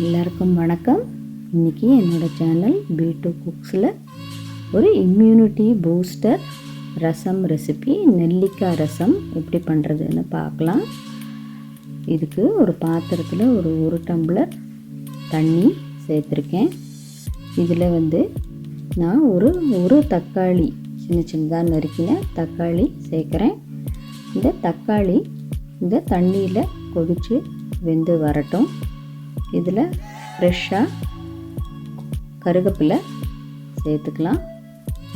எல்லாருக்கும் வணக்கம். இன்றைக்கி என்னோடய சேனல் B2 குக்ஸில் ஒரு இம்யூனிட்டி பூஸ்டர் ரசம் ரெசிபி நெல்லிக்காய் ரசம் எப்படி பண்ணுறதுன்னு பார்க்கலாம். இதுக்கு ஒரு பாத்திரத்தில் ஒரு டம்ளர் தண்ணி சேர்த்துருக்கேன். இதில் நான் ஒரு தக்காளி சின்னதாக நறுக்கின தக்காளி சேர்க்குறேன். இந்த தக்காளி இந்த தண்ணியில் கொதித்து வெந்து வரட்டும். இதில் ஃப்ரெஷ்ஷாக கருவேப்பிலை சேர்த்துக்கலாம்.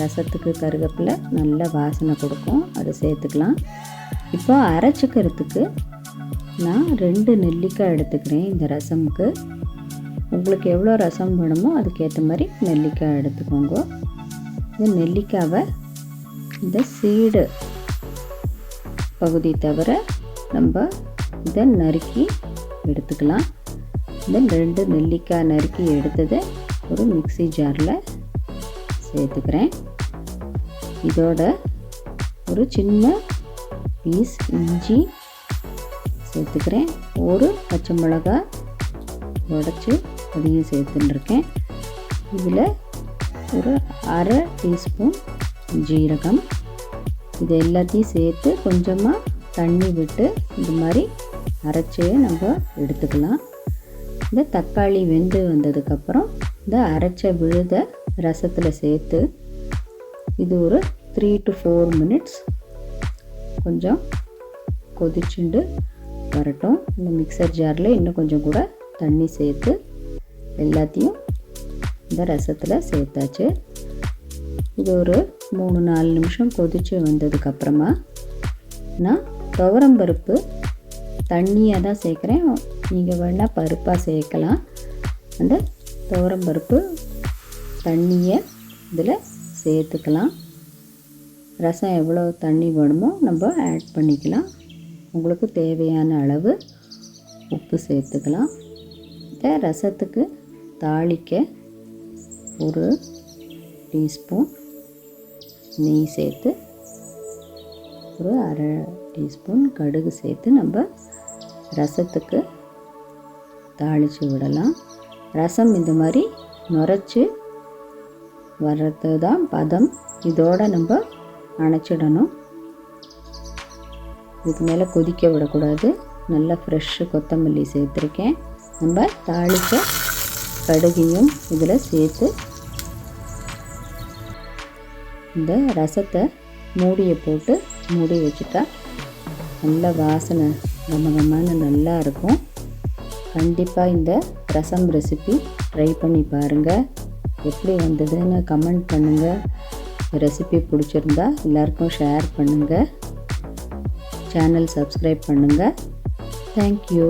ரசத்துக்கு கருவேப்பிலை நல்ல வாசனை கொடுக்கும், அதை சேர்த்துக்கலாம். இப்போ அரைச்சிக்கிறதுக்கு நான் 2 நெல்லிக்காய் எடுத்துக்கிறேன். இந்த ரசமுக்கு உங்களுக்கு எவ்வளோ ரசம் வேணுமோ அதுக்கேற்ற மாதிரி நெல்லிக்காய் எடுத்துக்கோங்க. இந்த நெல்லிக்காவை இந்த சீடு பகுதி தவிர நம்ம இதை நறுக்கி எடுத்துக்கலாம். இந்த 2 நெல்லிக்காய் நறுக்கி எடுத்ததை ஒரு மிக்ஸி ஜாரில் சேர்த்துக்கிறேன். இதோட ஒரு சின்ன பீஸ் இஞ்சி சேர்த்துக்கிறேன். ஒரு பச்சை மிளகாய் உடச்சி அதையும் சேர்த்துட்டுருக்கேன். இதில் ஒரு அரை டீஸ்பூன் ஜீரகம், இது எல்லாத்தையும் சேர்த்து கொஞ்சமாக தண்ணி விட்டு இந்த மாதிரி அரைச்சே நம்ம எடுத்துக்கலாம். இந்த தக்காளி வெந்து வந்ததுக்கப்புறம் இந்த அரைச்ச விழுத ரசத்தில் சேர்த்து இது ஒரு 3 to 4 minutes கொஞ்சம் கொதிச்சுண்டு வரட்டும். இந்த மிக்சர் ஜாரில் இன்னும் கொஞ்சம் கூட தண்ணி சேர்த்து எல்லாத்தையும் இந்த ரசத்தில் சேர்த்தாச்சு. இது ஒரு 3-4 நிமிஷம் கொதித்து வந்ததுக்கப்புறமா நான் துவரம்பருப்பு தண்ணியாக தான் சேர்க்குறேன். நீங்கள் வேணால் பருப்பாக சேர்க்கலாம். அந்த துவரம்பருப்பு தண்ணியை இதில் சேர்த்துக்கலாம். ரசம் எவ்வளோ தண்ணி வேணுமோ நம்ம ஆட் பண்ணிக்கலாம். உங்களுக்கு தேவையான அளவு உப்பு சேர்த்துக்கலாம். இந்த ரசத்துக்கு தாளிக்க ஒரு டீஸ்பூன் நெய் சேர்த்து ஒரு அரை டீஸ்பூன் கடுகு சேர்த்து நம்ம ரசத்துக்கு தாளித்து விடலாம். ரசம் இந்த மாதிரி நுரைச்சி வர்றது தான் பதம். இதோடு நம்ம அணைச்சிடணும். இதுக்கு மேலே கொதிக்க விடக்கூடாது. நல்லா ஃப்ரெஷ்ஷு கொத்தமல்லி சேர்த்துருக்கேன். நம்ம தாளித்த கடுகையும் இதில் சேர்த்து இந்த ரசத்தை மூடியை போட்டு மூடி வச்சுட்டா நல்ல வாசனை கமகமான நல்லா இருக்கும். கண்டிப்பாக இந்த ரசம் ரெசிபி ட்ரை பண்ணி பாருங்கள். எப்படி வந்ததுன்னு கமெண்ட் பண்ணுங்கள். ரெசிபி பிடிச்சிருந்தா எல்லாருக்கும் ஷேர் பண்ணுங்கள். சேனல் சப்ஸ்கிரைப் பண்ணுங்கள். தேங்க்யூ.